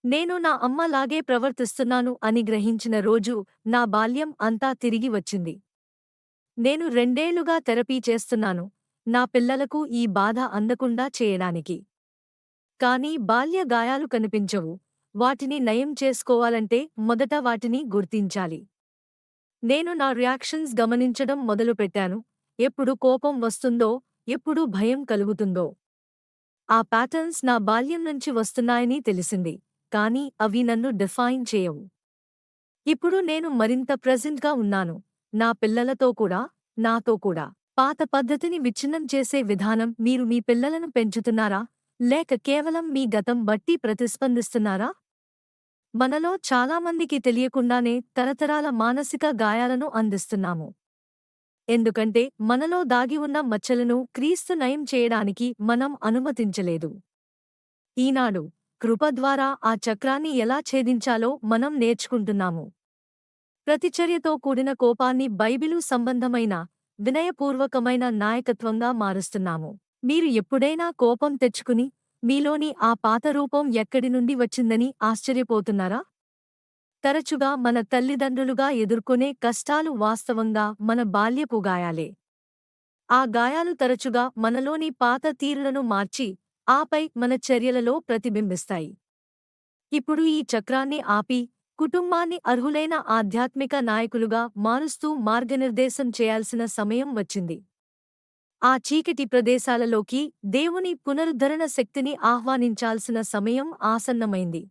నేను నా అమ్మలాగే ప్రవర్తిస్తున్నాను అని గ్రహించిన రోజు నా బాల్యం అంతా తిరిగి వచ్చింది. నేను 2 ఏళ్లుగా థెరపీ చేస్తున్నాను, నా పిల్లలకు ఈ బాధ అందకుండా చేయడానికి. కానీ బాల్య గాయాలు కనిపించవు. వాటిని నయం చేసుకోవాలంటే మొదట వాటిని గుర్తించాలి. నేను నా రియాక్షన్స్ గమనించడం మొదలుపెట్టాను. ఎప్పుడు కోపం వస్తుందో, ఎప్పుడు భయం కలుగుతుందో. ఆ ప్యాటర్న్స్ నా బాల్యం నుంచి వస్తున్నాయని తెలిసింది. కానీ అవి నన్ను డిఫైన్ చేయవు. ఇప్పుడు నేను మరింత ప్రెజెంట్గా ఉన్నాను. నా పిల్లలతో కూడా, నాతో కూడా. పాత పద్ధతిని విచ్ఛిన్నం చేసే విధానం మీరు మీ పిల్లలను పెంచుతున్నారా? లేక కేవలం మీ గతం బట్టి ప్రతిస్పందిస్తున్నారా? మనలో చాలామందికి తెలియకుండానే తరతరాల మానసిక గాయాలను అందిస్తున్నాము. ఎందుకంటే మనలో దాగి ఉన్న మచ్చలను క్రీస్తు నయం చేయడానికి మనం అనుమతించలేదు. ఈనాడు కృప ద్వారా ఆ చక్రాన్ని ఎలా ఛేదించాలో మనం నేర్చుకుంటున్నాము. ప్రతిచర్యతో కూడిన కోపాన్ని బైబిలు సంబంధమైన, వినయపూర్వకమైన నాయకత్వంగా మారుస్తున్నాము. మీరు ఎప్పుడైనా కోపం తెచ్చుకుని, మీలోని ఆ పాత రూపం ఎక్కడి నుండి వచ్చిందని ఆశ్చర్యపోతున్నారా? తరచుగా మన తల్లిదండ్రులుగా ఎదుర్కొనే కష్టాలు వాస్తవంగా మన బాల్యపు గాయాలే. ఆ గాయాలు తరచుగా మనలోని పాత తీరులను మార్చి, ఆపై మన చర్యలలో ప్రతిబింబిస్తాయి. ఇప్పుడు ఈ చక్రాన్ని ఆపి, కుటుంబాన్ని అర్హులైన ఆధ్యాత్మిక నాయకులుగా మారుస్తూ మార్గనిర్దేశం చేయాల్సిన సమయం వచ్చింది. ఆ చీకటి ప్రదేశాలలోకి దేవుని పునరుద్ధరణ శక్తిని ఆహ్వానించాల్సిన సమయం ఆసన్నమైంది.